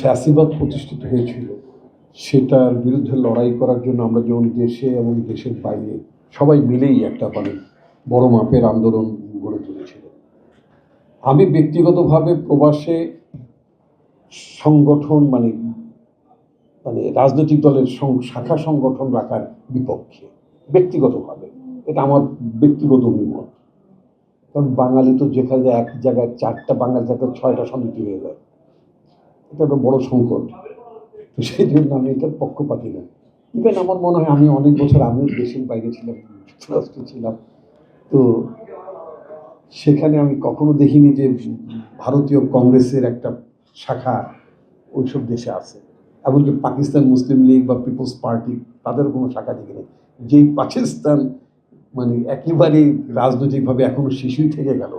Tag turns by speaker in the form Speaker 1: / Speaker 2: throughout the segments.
Speaker 1: ফ্যাসিবাদ প্রতিষ্ঠিত হয়েছিল সেটার বিরুদ্ধে লড়াই করার জন্য আমরা যেমন দেশে এবং দেশের বাইরে সবাই মিলেই একটা বড় মাপের আন্দোলন গড়ে তুলেছিল। আমি ব্যক্তিগতভাবে প্রবাসে সংগঠন মানে রাজনৈতিক দলের শাখা সংগঠন রাখার বিপক্ষে ব্যক্তিগতভাবে, এটা আমার ব্যক্তিগত অভিমত। কারণ বাঙালি তো যেখানে এক জায়গায় 4টা বাঙালি থাকলে 6টা সমিতি হয়ে যায়, এটা একটা বড় সংকট। তো সেই জন্য আমি এটার পক্ষপাতি না। ইভেন আমার মনে হয় আমি অনেক বছর আমিও দেশের বাইরে ছিলাম, যুক্তরাষ্ট্রে ছিলাম, তো সেখানে আমি কখনো দেখিনি যে ভারতীয় কংগ্রেসের একটা শাখা ওইসব দেশে আছে। এমনকি পাকিস্তান মুসলিম লীগ বা পিপলস পার্টি তাদের কোনো শাখা দেখিনি। যেই পাকিস্তান মানে একেবারেই রাজনৈতিকভাবে এখনো শিশুই থেকে গেল,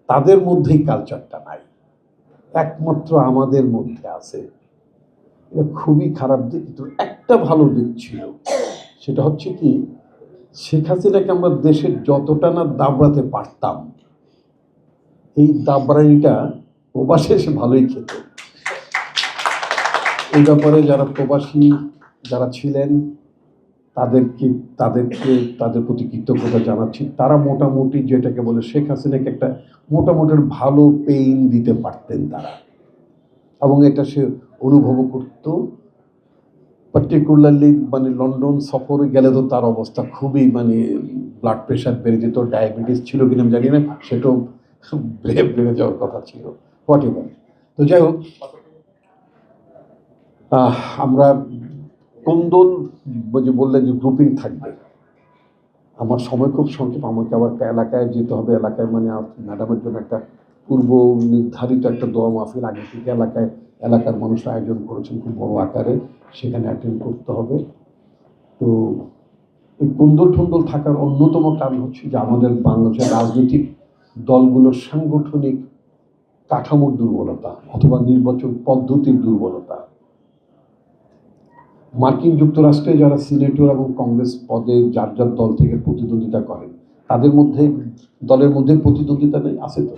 Speaker 1: তাদের মধ্যেই কালচারটা নাই, একমাত্র আমাদের মধ্যে আছে। এটা খুবই খারাপ দিক। তো একটা ভালো দিক ছিল, সেটা হচ্ছে কি, শেখ হাসিনাকে আমরা দেশের যতটা না দাবড়াতে পারতাম, এই দাবড়ানিটা প্রবাসে এসে ভালোই খেত। এই ব্যাপারে যারা প্রবাসী যারা ছিলেন তাদের প্রতি কৃতজ্ঞতা জানাচ্ছি। তারা মোটামুটি যেটাকে বলে শেখ হাসিনাকে একটা মোটামুটির ভালো পেইন দিতে পারতেন তারা, এবং এটা সে অনুভব করত। পার্টিকুলারলি লন্ডন সফরে গেলে তো তার অবস্থা খুবই ব্লাড প্রেশার বেড়ে যেত, ডায়াবেটিস ছিল কিনা আমি জানি না, সেটাও বেড়ে যাওয়ার কথা ছিল, হোয়াট এভার। তো যাই হোক, আমরা কোন্দল যে বললেন যে গ্রুপিং থাকবে, আমার সময় খুব সংক্ষেপ, আমাকে আবার একটা এলাকায় যেতে হবে। এলাকায় ম্যাডামের জন্য একটা পূর্ব নির্ধারিত একটা দোয়া মাহফিল আগে থেকে এলাকার মানুষ আয়োজন করেছেন খুব বড় আকারে, সেখানে অ্যাটেন্ড করতে হবে। তো এই কুন্দল টুন্দল থাকার অন্যতম কারণ হচ্ছে যে আমাদের বাংলাদেশের রাজনৈতিক দলগুলোর সাংগঠনিক কাঠামোর দুর্বলতা অথবা নির্বাচন পদ্ধতির দুর্বলতা। মার্কিন যুক্তরাষ্ট্রে যারা সিনেটর এবং কংগ্রেস পদে যার যার দল থেকে প্রতিদ্বন্দ্বিতা করেন, তাদের মধ্যে দলের মধ্যে প্রতিদ্বন্দ্বিতা নেই, আছে তো।